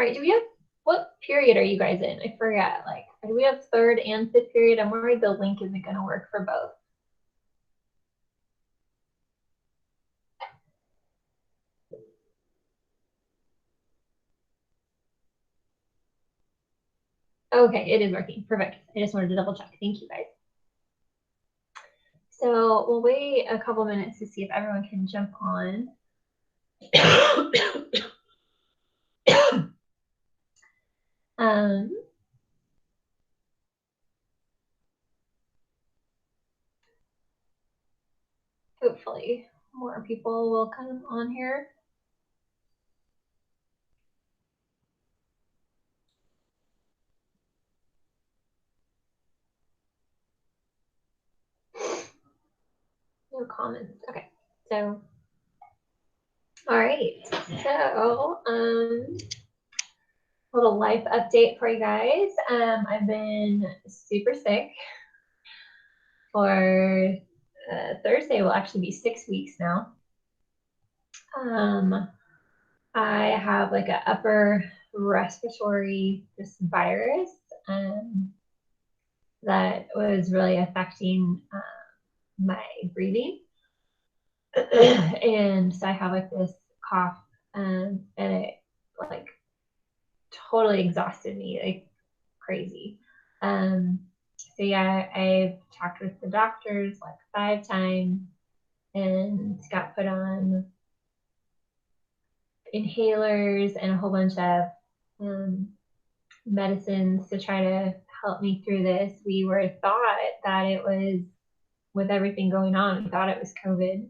All right, what period are you guys in? I forget. Like, do we have third and fifth period? I'm worried the link isn't going to work for both. Okay, it is working. Perfect. I just wanted to double check. Thank you, guys. So we'll wait a couple minutes to see if everyone can jump on. Hopefully more people will come on here. No comments. Okay, so all right. So little life update for you guys. I've been super sick for Thursday will actually be 6 weeks now. I have like an upper respiratory this virus that was really affecting my breathing. And so I have like this cough and it like totally exhausted me like crazy. So yeah, I've talked with the doctors like 5 times and got put on inhalers and a whole bunch of medicines to try to help me through this. We were thought that it was, with everything going on, we thought it was COVID.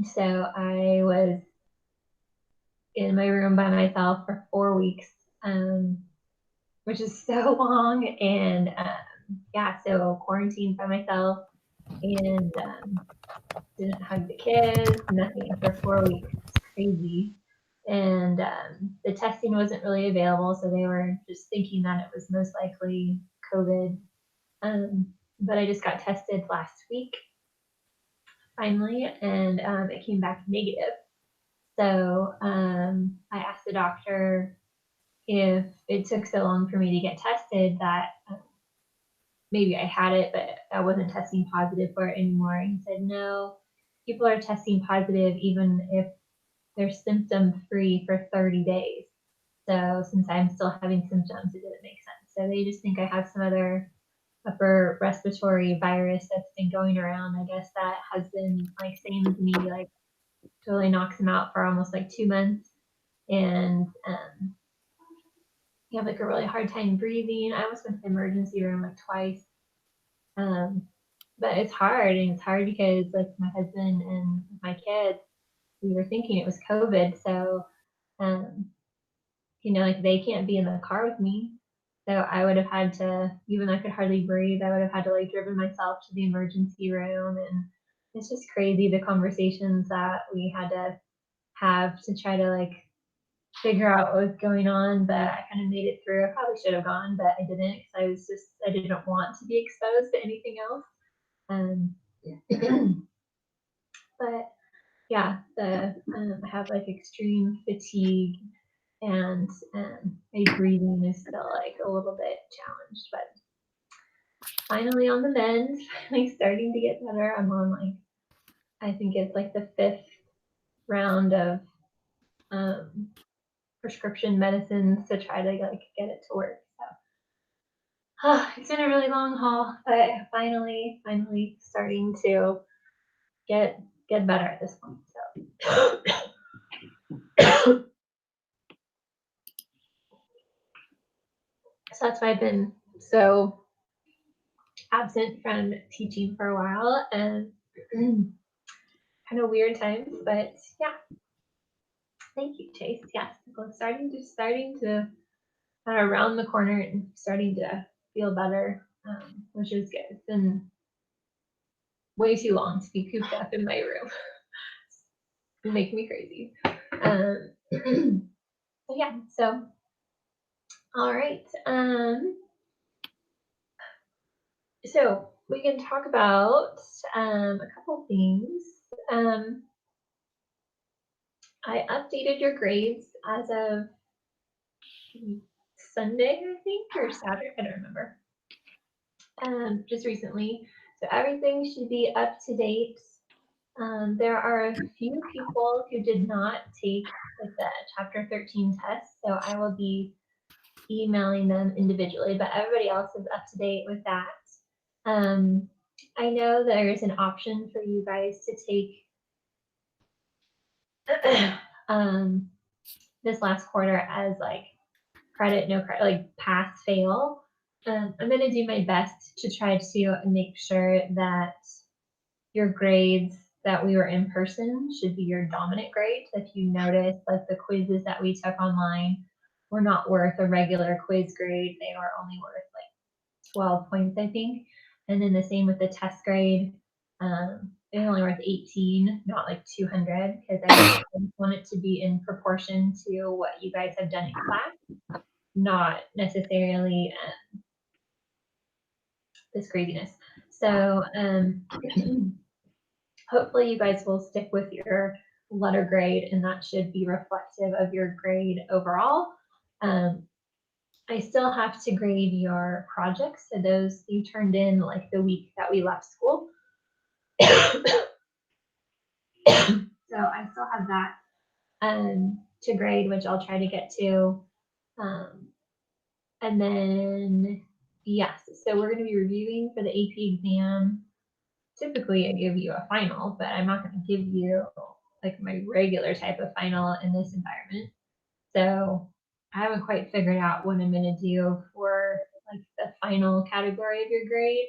So I was in my room by myself for 4 weeks, which is so long. And yeah, so quarantined by myself and didn't hug the kids, nothing for 4 weeks. It's crazy. And the testing wasn't really available, so they were just thinking that it was most likely COVID. But I just got tested last week, finally, and it came back negative. So I asked the doctor if it took so long for me to get tested that maybe I had it, but I wasn't testing positive for it anymore. And he said, no, people are testing positive even if they're symptom free for 30 days. So since I'm still having symptoms, it didn't make sense. So they just think I have some other upper respiratory virus that's been going around. I guess that has been like same as me, like totally knocks them out for almost like 2 months. And you have like a really hard time breathing. I almost went to the emergency room like twice. But it's hard, and it's hard because like my husband and my kids, we were thinking it was COVID. So, like they can't be in the car with me. So I would have had to, even though I could hardly breathe, I would have had to like driven myself to the emergency room. And it's just crazy the conversations that we had to have to try to like figure out what was going on. But I kind of made it through. I probably should have gone, but I didn't because I didn't want to be exposed to anything else. But yeah, I have like extreme fatigue and my breathing is still like a little bit challenged, but finally on the mend, like starting to get better. I'm on like, I think it's like the 5th round of prescription medicines to try to like get it to work. So it's been a really long haul, but finally starting to get better at this point. So so that's why I've been so absent from teaching for a while, and kind of weird times, but yeah. Thank you, Chase. Yes, starting to kind of round the corner and starting to feel better, which is good. It's been way too long to be cooped up in my room. It's making me crazy. So yeah, so all right. So we can talk about a couple things. I updated your grades as of Sunday, I think, or Saturday, I don't remember. Just recently. So everything should be up to date. There are a few people who did not take like the chapter 13 test, so I will be emailing them individually, but everybody else is up to date with that. I know there's an option for you guys to take this last quarter as like credit, no credit, like pass, fail. I'm going to do my best to try to make sure that your grades that we were in person should be your dominant grade. If you notice, like the quizzes that we took online were not worth a regular quiz grade. They were only worth like 12 points, I think. And then the same with the test grade. They're only worth 18, not like 200, because I want it to be in proportion to what you guys have done in class, not necessarily this craziness. So hopefully you guys will stick with your letter grade, and that should be reflective of your grade overall. I still have to grade your projects, so those you turned in like the week that we left school. So I still have that to grade, which I'll try to get to. And then, yes, so we're going to be reviewing for the AP exam. Typically, I give you a final, but I'm not going to give you like my regular type of final in this environment. So I haven't quite figured out what I'm going to do for like the final category of your grade.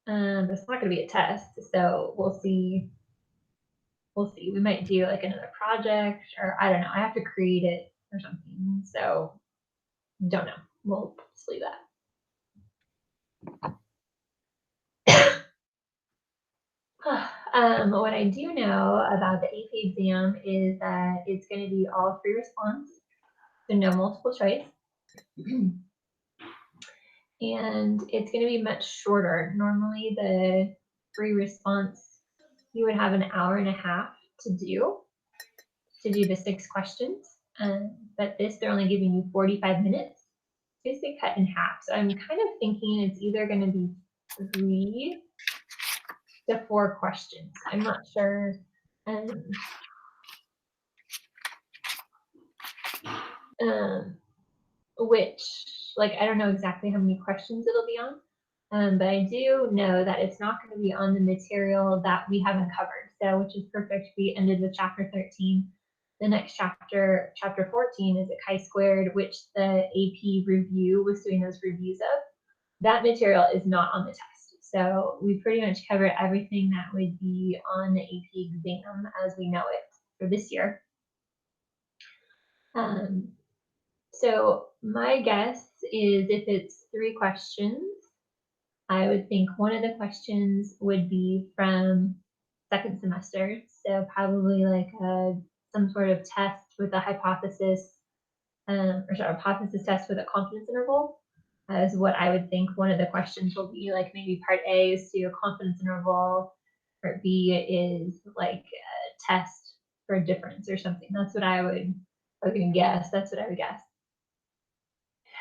It's not going to be a test, so we'll see. We'll see. We might do like another project, or I don't know. I have to create it or something. So don't know. We'll just leave that. What I do know about the AP exam is that it's going to be all free response, so no multiple choice. And it's going to be much shorter. Normally, the free response, you would have an hour and a half to do the 6 questions. But this, they're only giving you 45 minutes. Basically cut in half. So I'm kind of thinking it's either going to be 3 to 4 questions. I'm not sure. Which, like, I don't know exactly how many questions it'll be on, but I do know that it's not going to be on the material that we haven't covered. So, which is perfect. We ended with chapter 13. The next chapter, chapter 14, is at chi-squared, which the AP review was doing those reviews of. That material is not on the test. So we pretty much covered everything that would be on the AP exam as we know it for this year. So my guess is if it's 3 questions, I would think one of the questions would be from second semester. So probably like some sort of test with a hypothesis, hypothesis test with a confidence interval is what I would think one of the questions will be. Like maybe part A is to a confidence interval, part B is like a test for a difference or something. That's what I would guess. That's what I would guess.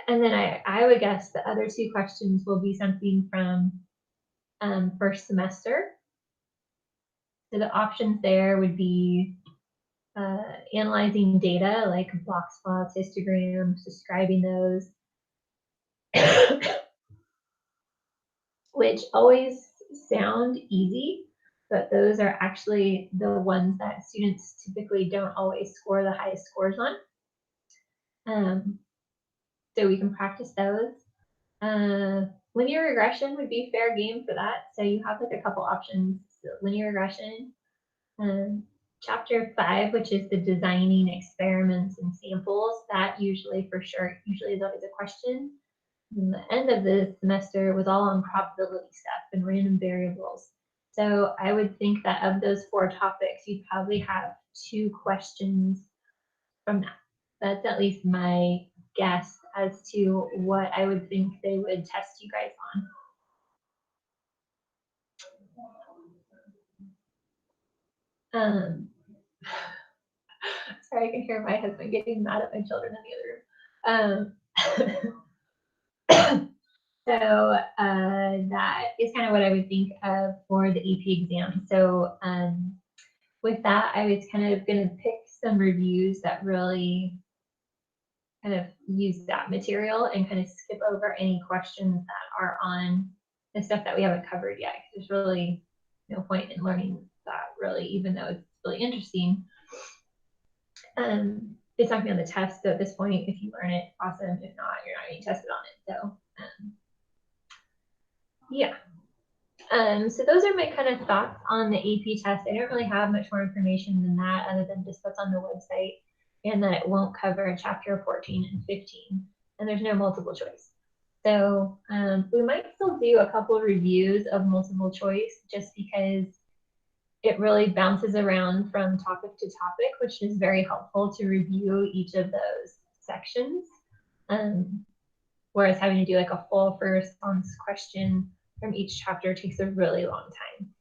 And then I would guess the other 2 questions will be something from first semester. So the options there would be analyzing data like box plots, histograms, describing those, which always sound easy, but those are actually the ones that students typically don't always score the highest scores on. So we can practice those. Linear regression would be fair game for that. So you have like a couple options. So linear regression, chapter 5, which is the designing experiments and samples, that usually is always a question. And the end of the semester was all on probability stuff and random variables. So I would think that of those 4 topics, you'd probably have 2 questions from that. That's at least my guess as to what I would think they would test you guys on. Sorry, I can hear my husband getting mad at my children in the other room. So that is kind of what I would think of for the AP exam. So with that, I was kind of going to pick some reviews that really kind of use that material and kind of skip over any questions that are on the stuff that we haven't covered yet. There's really no point in learning that really, even though it's really interesting. It's not going to be on the test, so at this point, if you learn it, awesome. If not, you're not getting tested on it. So yeah. So those are my kind of thoughts on the AP test. I don't really have much more information than that other than just what's on the website, and that it won't cover chapter 14 and 15, and there's no multiple choice. So we might still do a couple of reviews of multiple choice just because it really bounces around from topic to topic, which is very helpful to review each of those sections. Whereas having to do like a full first response question from each chapter takes a really long time.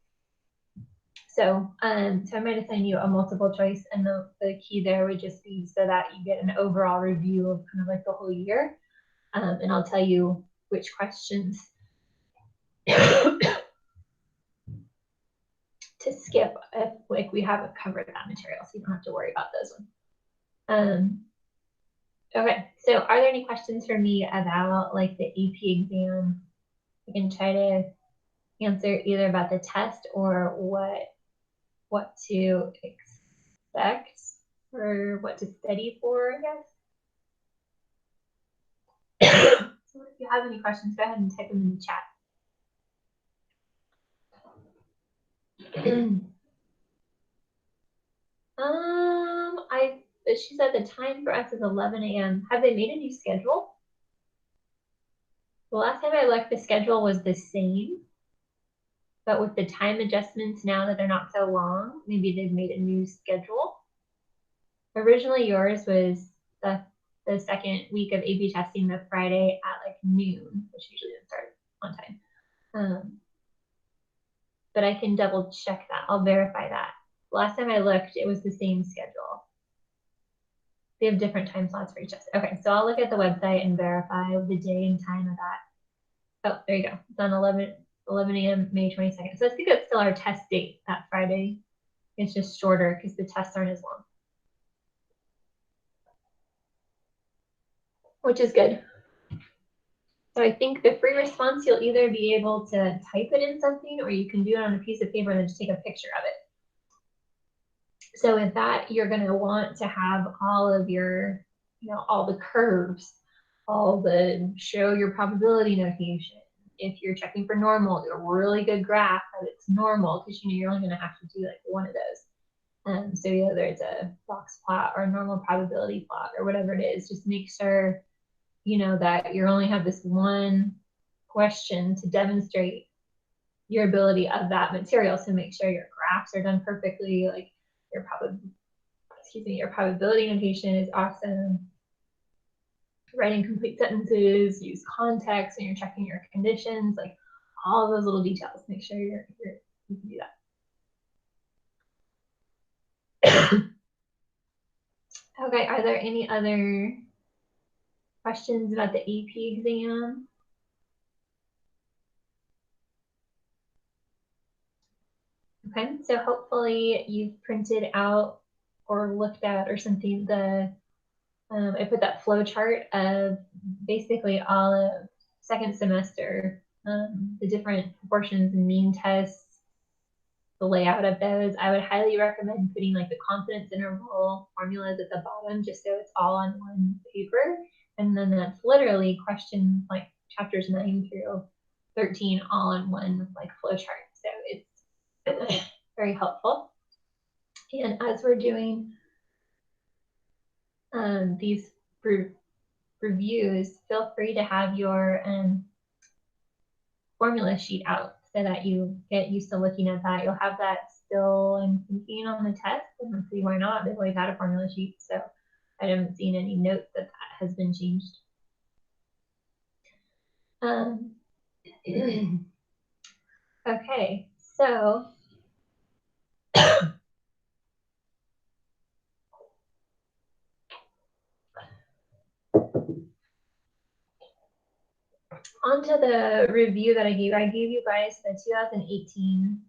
So, so I might assign you a multiple choice, and the key there would just be so that you get an overall review of kind of like the whole year. And I'll tell you which questions to skip if like we haven't covered that material, so you don't have to worry about those ones. Okay, so are there any questions for me about like the AP exam? I can try to answer either about the test or what to expect or what to study for, I guess. So if you have any questions, go ahead and type them in the chat. She said the time for us is 11 a.m. Have they made a new schedule? The last time I looked, the schedule was the same, but with the time adjustments now that they're not so long, maybe they've made a new schedule. Originally, yours was the second week of AP testing, the Friday at like noon, which usually doesn't start on time. But I can double check that. I'll verify that. Last time I looked, it was the same schedule. They have different time slots for each test. Okay, so I'll look at the website and verify the day and time of that. Oh, there you go. It's on 11 a.m. May 22nd. So I think that's still our test date, that Friday. It's just shorter because the tests aren't as long, which is good. So I think the free response, you'll either be able to type it in something or you can do it on a piece of paper and then just take a picture of it. So with that, you're going to want to have all of your, all the curves, all the show your probability notation. If you're checking for normal, do a really good graph that it's normal because you're only going to have to do like one of those. So whether it's a box plot or a normal probability plot or whatever it is, just make sure that you only have this one question to demonstrate your ability of that material. So make sure your graphs are done perfectly, like your probability notation is awesome. Writing complete sentences, use context when you're checking your conditions, like all those little details. Make sure you can do that. Okay, are there any other questions about the AP exam? Okay, so hopefully you've printed out or looked at or something I put that flow chart of basically all of second semester, the different proportions and mean tests, the layout of those. I would highly recommend putting like the confidence interval formulas at the bottom just so it's all on one paper. And then that's literally questions like chapters 9 through 13 all in one like flow chart. So it's very helpful. And as we're doing these reviews, feel free to have your formula sheet out so that you get used to looking at that. You'll have that still in thinking on the test, and let's see why not. They've always had a formula sheet, so I haven't seen any notes that has been changed. Okay, so On to the review that I gave you guys the 2018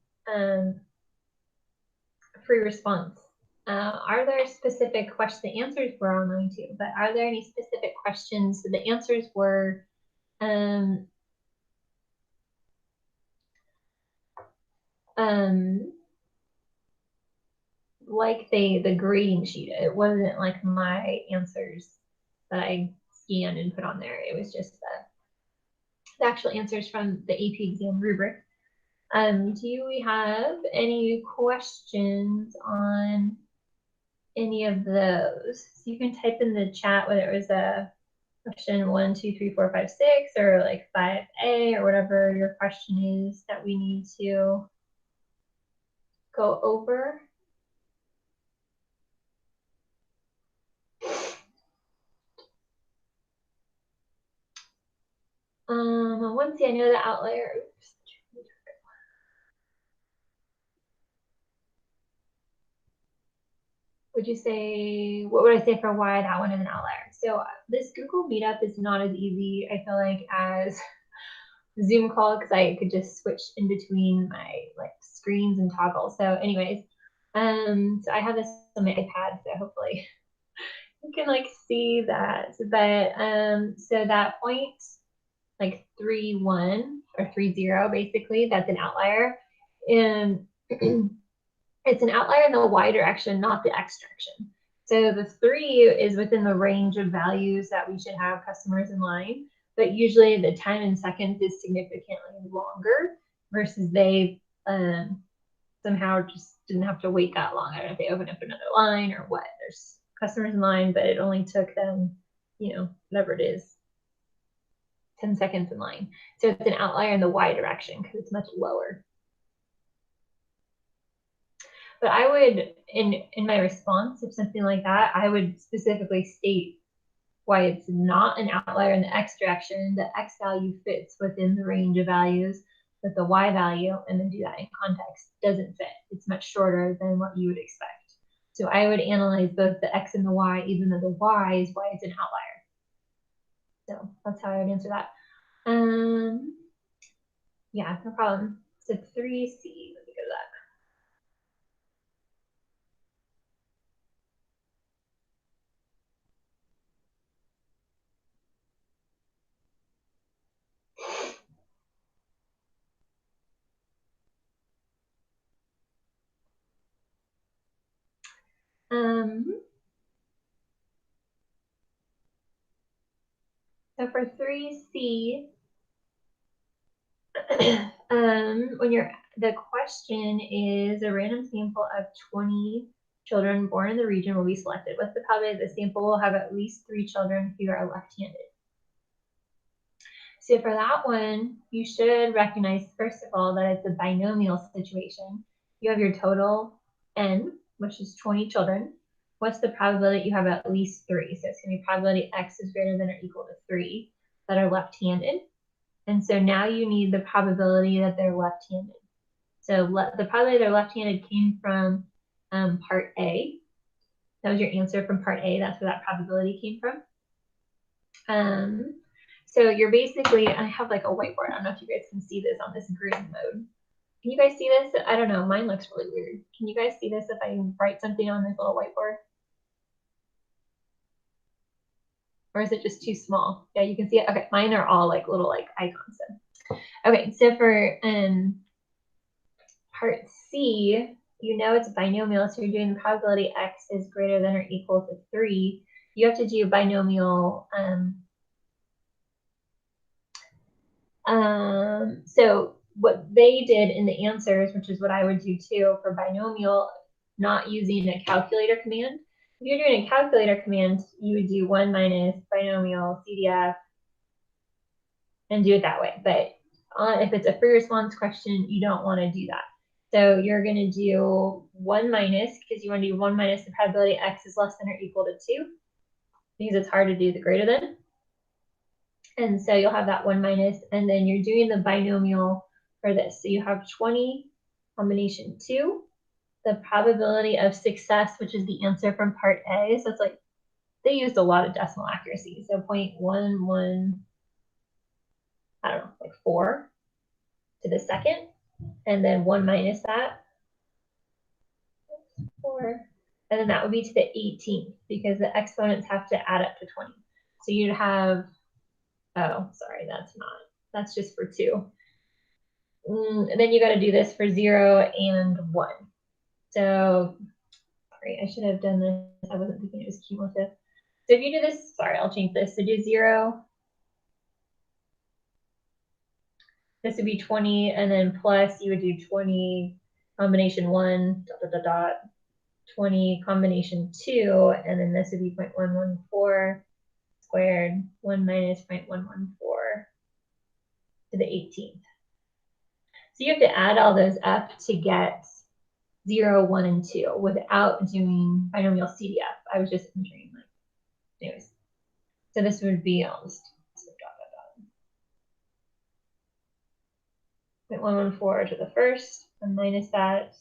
free response. Are there specific questions? The answers were online too, but are there any specific questions? So the answers were like the grading sheet. It wasn't like my answers that I scanned and put on there. It was just the actual answers from the AP exam rubric. Do we have any questions on any of those? So you can type in the chat whether it was a question 1, 2, 3, 4, 5, 6, or like 5A, or whatever your question is that we need to go over. Once I know the outlier. Oops. Would you say, what would I say for why that one is an outlier? So this Google Meetup is not as easy, I feel like, as Zoom call, because I could just switch in between my like screens and toggle. So anyways, so I have this on my iPad, so hopefully you can like see that. But so that point, like 3-1 or 3-0, basically, that's an outlier. And it's an outlier in the y direction, not the x direction. So the 3 is within the range of values that we should have customers in line, but usually the time in seconds is significantly longer versus they somehow just didn't have to wait that long. I don't know if they opened up another line or what. There's customers in line, but it only took them, you know, whatever it is, 10 seconds in line. So it's an outlier in the y direction because it's much lower. But I would, in my response, if something like that, I would specifically state why it's not an outlier in the x direction. The x value fits within the range of values, but the y value, and then do that in context, doesn't fit. It's much shorter than what you would expect. So I would analyze both the x and the y, even though the y is why it's an outlier. So that's how I would answer that. Yeah, no problem. So 3C, let me go to that. So for 3C, when the question is a random sample of 20 children born in the region will be selected. What's the probability the sample will have at least 3 children who are left-handed? So for that one, you should recognize, first of all, that it's a binomial situation. You have your total n, which is 20 children. What's the probability you have at least 3? So it's going to be probability x is greater than or equal to 3 that are left-handed. And so now you need the probability that they're left-handed. So the probability they're left-handed came from part A. That was your answer from part A. That's where that probability came from. So you're basically, I have like a whiteboard. I don't know if you guys can see this on this green mode. Can you guys see this? I don't know. Mine looks really weird. Can you guys see this if I write something on this little whiteboard? Or is it just too small? Yeah, you can see it. Okay, mine are all like little like icons. So. Okay, so for part C, you know it's binomial, so you're doing the probability x is greater than or equal to 3. You have to do binomial. So what they did in the answers, which is what I would do too for binomial, not using a calculator command. If you're doing a calculator command, you would do 1 minus binomial CDF and do it that way. But if it's a free response question, you don't want to do that. So you're going to do 1 minus, because you want to do 1 minus the probability x is less than or equal to 2, because it's hard to do the greater than. And so you'll have that 1 minus, and then you're doing the binomial for this. So you have 20 combination 2, the probability of success, which is the answer from part A. So it's like they used a lot of decimal accuracy. So 0.11 I don't know, like 4 to the second, and then 1 minus that, 4, and then that would be to the 18th because the exponents have to add up to 20. So you'd have, oh, sorry, that's just for 2. And then you got to do this for 0 and 1. So, sorry, I should have done this. I wasn't thinking it was cumulative. So if you do this, sorry, I'll change this. So do 0. This would be 20, and then plus you would do 20 combination 1, dot, dot, dot, dot, 20 combination 2, and then this would be 0.114 squared, 1 minus 0.114 to the 18th. So you have to add all those up to get 0, 1, and 2 without doing binomial CDF. I was just entering, like, anyways. So this would be, I'll just dot, dot, dot. 0.114 to the first, and minus that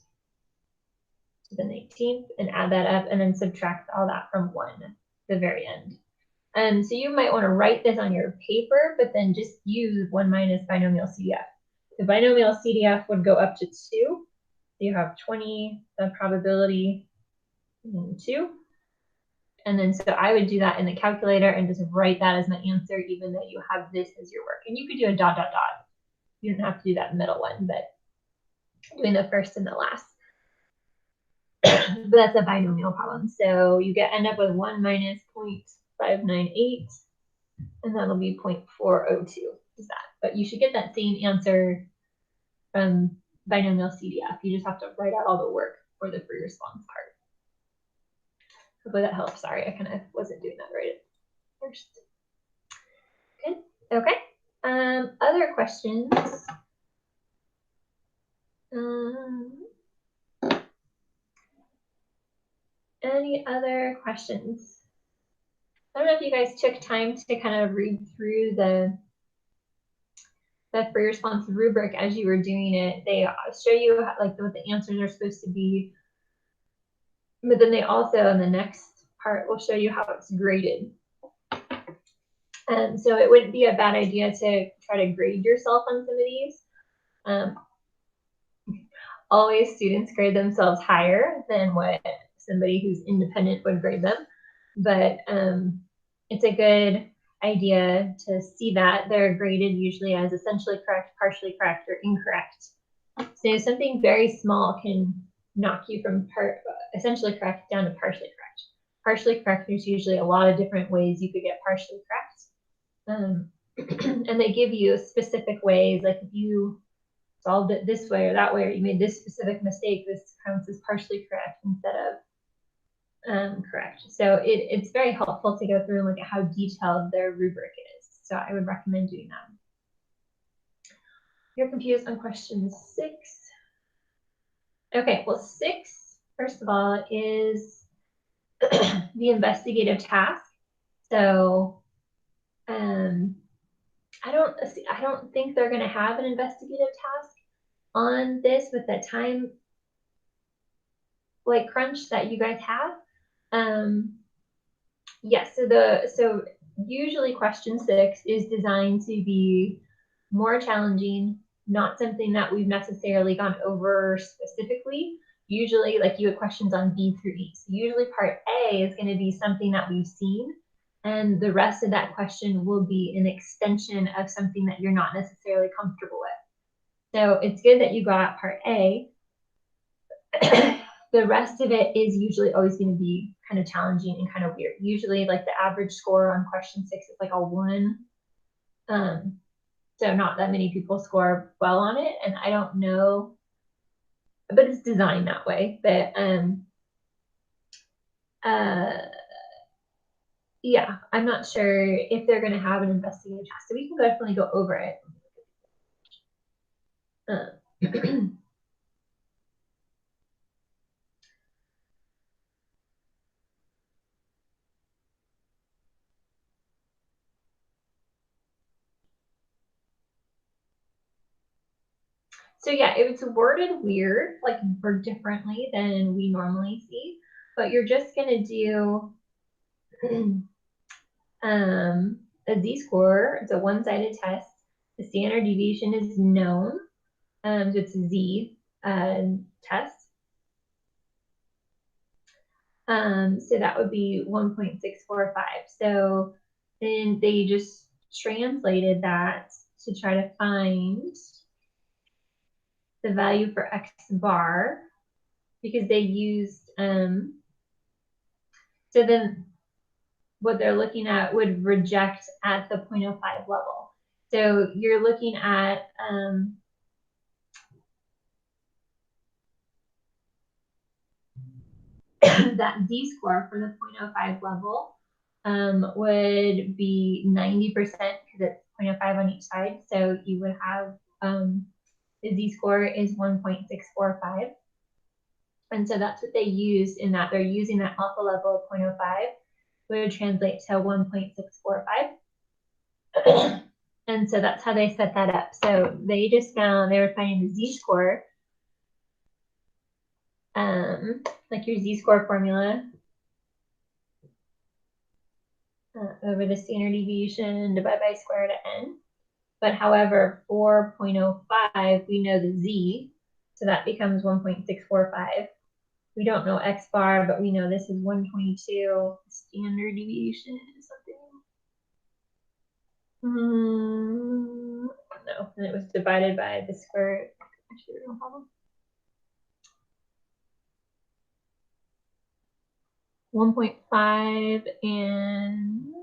to the 19th, and add that up, and then subtract all that from 1 at the very end. So you might want to write this on your paper, but then just use 1 minus binomial CDF. The binomial CDF would go up to 2. So you have 20, the probability 2. And then so I would do that in the calculator and just write that as my answer, even though you have this as your work. And you could do a dot, dot, dot. You don't have to do that middle one, but doing the first and the last. But that's a binomial problem. So you end up with 1 minus 0.598, and that'll be 0.402 is that. But you should get that same answer from binomial CDF. You just have to write out all the work for the free response part. Hopefully that helps. Sorry, I kind of wasn't doing that right at first. Good. Okay. Other questions? Any other questions? I don't know if you guys took time to kind of read through the free response rubric as you were doing it. They show you like what the answers are supposed to be, but then they also, in the next part, will show you how it's graded. So it wouldn't be a bad idea to try to grade yourself on some of these. Always students grade themselves higher than what somebody who's independent would grade them, but it's a good idea to see that they're graded usually as essentially correct, partially correct, or incorrect. So something very small can knock you from essentially correct down to partially correct. Partially correct, there's usually a lot of different ways you could get partially correct. And they give you specific ways, like if you solved it this way or that way, or you made this specific mistake, this counts as partially correct instead of correct. So it's very helpful to go through and look at how detailed their rubric is. So I would recommend doing that. You're confused on question 6. Okay, well, 6, first of all, is the investigative task. So I don't think they're going to have an investigative task on this with the time like crunch that you guys have. Yes, so usually question 6 is designed to be more challenging, not something that we've necessarily gone over specifically. Usually, like you had questions on B through E. So usually part A is going to be something that we've seen, and the rest of that question will be an extension of something that you're not necessarily comfortable with. So it's good that you got part A. The rest of it is usually always going to be kind of challenging and kind of weird. Usually, like the average score on question 6 is like a 1. So not that many people score well on it, and I don't know, but it's designed that way. But yeah, I'm not sure if they're going to have an investigative task, so we can definitely go over it. So yeah, it's worded weird, like or differently than we normally see, but you're just going to do a Z-score. It's a one-sided test. The standard deviation is known. So it's a Z test. So that would be 1.645. So then they just translated that to try to find the value for X bar, because they used, so then what they're looking at would reject at the 0.05 level. So you're looking at that Z-score for the 0.05 level would be 90% because it's 0.05 on each side. So you would have the Z-score is 1.645. And so that's what they used in that. They're using that alpha level of 0.05, which would translate to 1.645. And so that's how they set that up. So they just found, they were finding the Z-score, like your Z-score formula, over the standard deviation divided by square root of n. But however, for 0.05, we know the Z, so that becomes 1.645. We don't know X bar, but we know this is 122. Standard deviation is something. No, and it was divided by the square. Actually, no problem. 1.5 and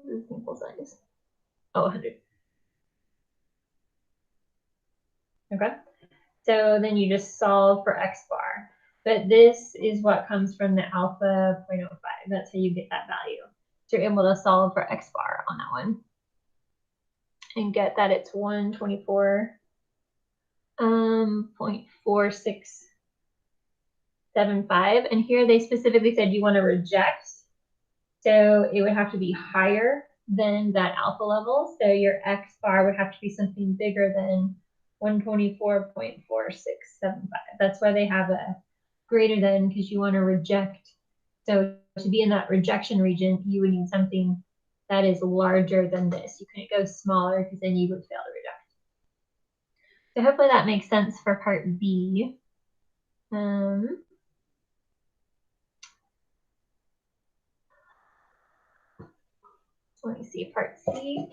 the sample size. Oh, 100. Okay. So then you just solve for X bar. But this is what comes from the alpha 0.05. That's how you get that value. So you're able to solve for X bar on that one and get that it's 124.4675. And here they specifically said you want to reject. So it would have to be higher than that alpha level. So your X bar would have to be something bigger than 124.4675. That's why they have a greater than, because you want to reject. So to be in that rejection region, you would need something that is larger than this. You couldn't go smaller because then you would fail to reject. So hopefully that makes sense for part B. Let me see part C.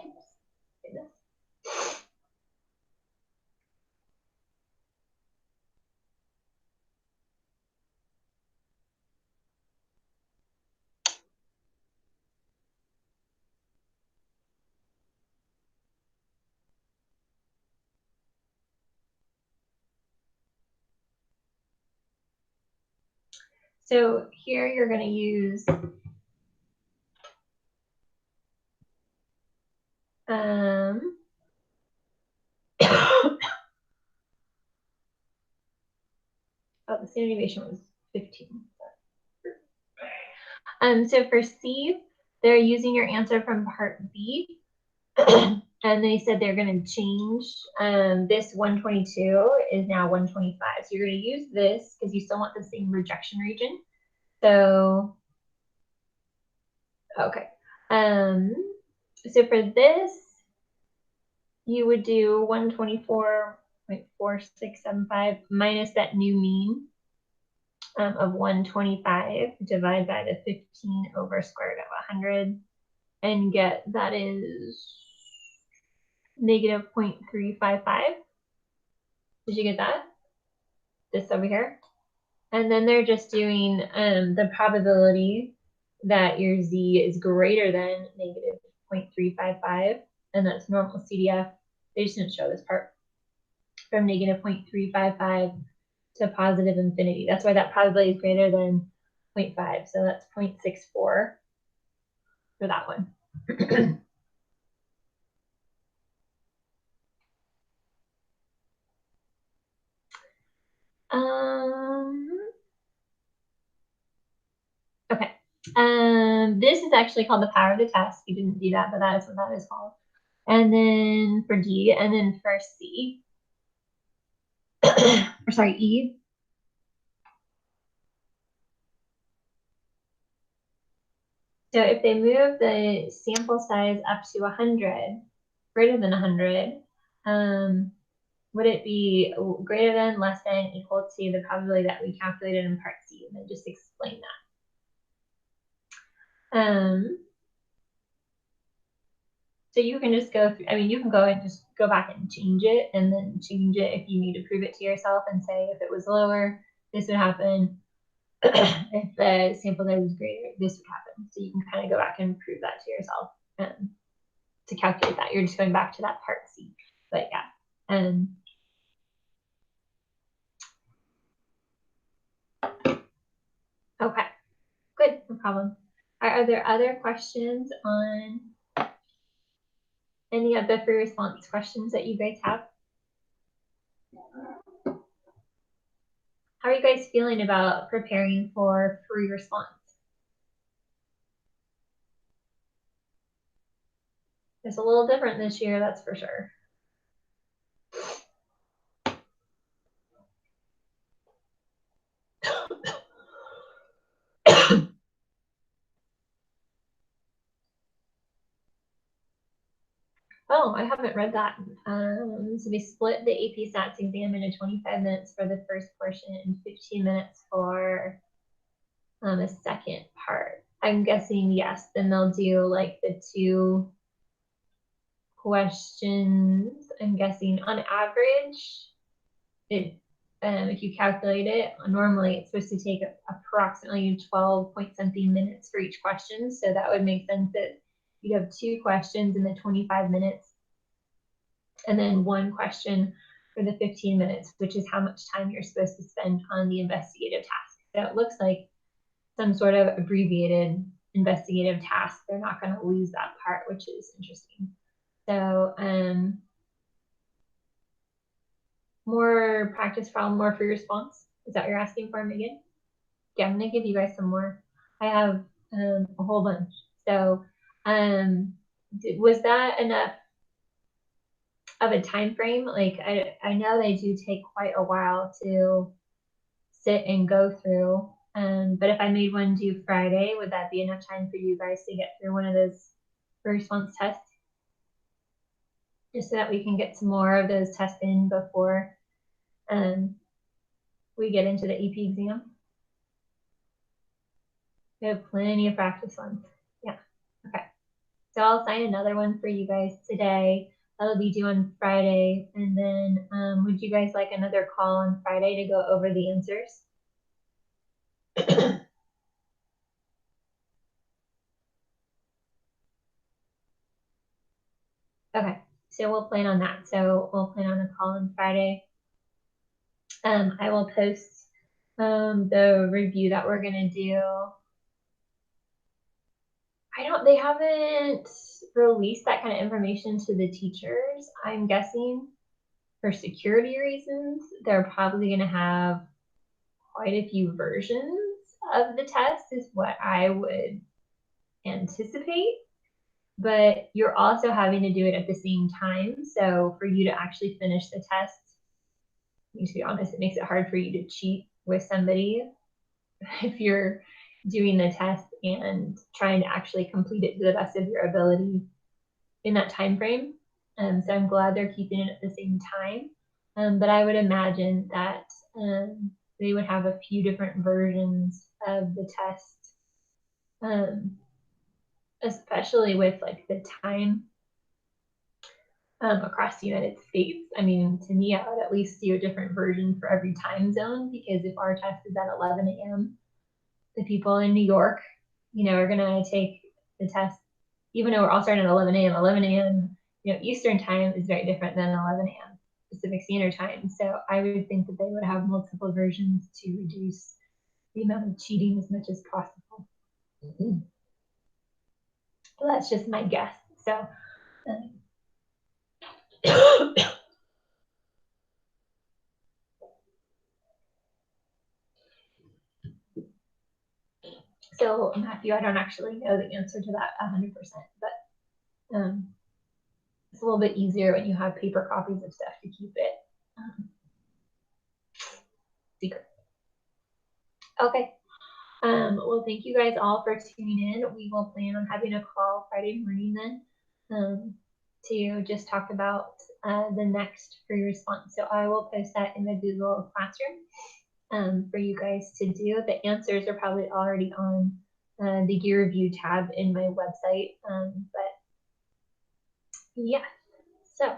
So here you're going to use oh, the standard deviation was 15. So for C, they're using your answer from part B. And they said they're going to change this 122 is now 125. So you're going to use this because you still want the same rejection region. So, okay. So for this, you would do 124.4675 minus that new mean of 125 divided by the 15 over square root of 100 and get that is negative 0.355. Did you get that? This over here. And then they're just doing the probability that your Z is greater than negative 0.355, and that's normal CDF. They just didn't show this part. From negative 0.355 to positive infinity. That's why that probability is greater than 0.5. So that's 0.64 for that one. Okay. This is actually called the power of the test. You didn't do that, but that is what that is called. And then for D, and then for C, or sorry, E. So if they move the sample size up to 100 greater than 100, would it be greater than, less than, equal to the probability that we calculated in part C? And then just explain that. So you can just go through, I mean, you can go and just go back and change it, and then change it if you need to prove it to yourself and say if it was lower, this would happen. If the sample size was greater, this would happen. So you can kind of go back and prove that to yourself to calculate that. You're just going back to that part C. But yeah. Okay, good, no problem. Are there other questions on any of the free response questions that you guys have? How are you guys feeling about preparing for free response? It's a little different this year, that's for sure. Oh, I haven't read that. So we split the AP Stats exam into 25 minutes for the first portion and 15 minutes for the second part. I'm guessing yes, then they'll do like the 2 questions. I'm guessing on average, if you calculate it, normally it's supposed to take approximately 12 point something minutes for each question. So that would make sense that you'd have 2 questions in the 25 minutes and then 1 question for the 15 minutes, which is how much time you're supposed to spend on the investigative task. So it looks like some sort of abbreviated investigative task. They're not going to lose that part, which is interesting. So more practice problem, more free response. Is that what you're asking for, Megan? Yeah, I'm going to give you guys some more. I have a whole bunch. So was that enough of a time frame? Like I know they do take quite a while to sit and go through. But if I made one due Friday, would that be enough time for you guys to get through one of those free response tests? Just so that we can get some more of those tests in before we get into the AP exam. We have plenty of practice ones. Yeah. Okay. So I'll assign another one for you guys today. That'll be due on Friday. And then would you guys like another call on Friday to go over the answers? Okay. So we'll plan on that. So we'll plan on a call on Friday. I will post the review that we're going to do. They haven't released that kind of information to the teachers. I'm guessing for security reasons, they're probably going to have quite a few versions of the test is what I would anticipate. But you're also having to do it at the same time. So for you to actually finish the test, to be honest, it makes it hard for you to cheat with somebody if you're doing the test and trying to actually complete it to the best of your ability in that time frame. So I'm glad they're keeping it at the same time. But I would imagine that they would have a few different versions of the test, especially with like the time across the United States. I mean, to me, I would at least do a different version for every time zone, because if our test is at 11 a.m., the people in New York, are going to take the test, even though we're all starting at 11 a.m. 11 a.m. Eastern time is very different than 11 a.m. Pacific Standard Time. So I would think that they would have multiple versions to reduce the amount of cheating as much as possible. Well, that's just my guess. So so Matthew, I don't actually know the answer to that 100%, but it's a little bit easier when you have paper copies of stuff to keep it secret. Okay. Well, thank you guys all for tuning in. We will plan on having a call Friday morning then. to just talk about the next free response. So I will post that in the Google Classroom for you guys to do. The answers are probably already on the year review tab in my website. But yeah, so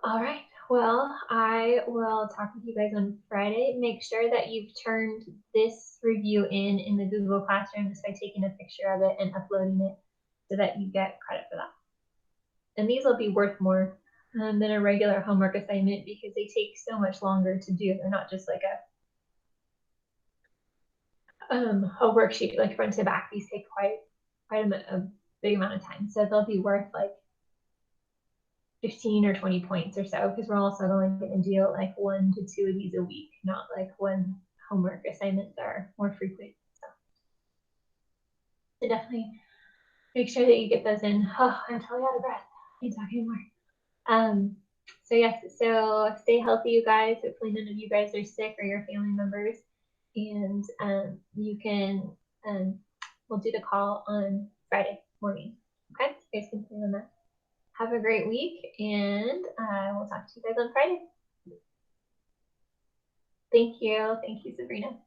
all right. Well, I will talk with you guys on Friday. Make sure that you've turned this review in the Google Classroom just by taking a picture of it and uploading it so that you get credit for that. And these will be worth more than a regular homework assignment because they take so much longer to do. They're not just like a worksheet like front to back. These take quite a big amount of time. So they'll be worth like 15 or 20 points or so because we're also going to do like 1 to 2 of these a week, not like when homework assignments are more frequent. So definitely make sure that you get those in. Oh, I'm totally out of breath. I can't talk anymore. So yes, so stay healthy, you guys. Hopefully none of you guys are sick or your family members. And you can, we'll do the call on Friday morning. Okay, so you guys can plan on that. Have a great week, and we'll talk to you guys on Friday. Thank you. Thank you, Sabrina.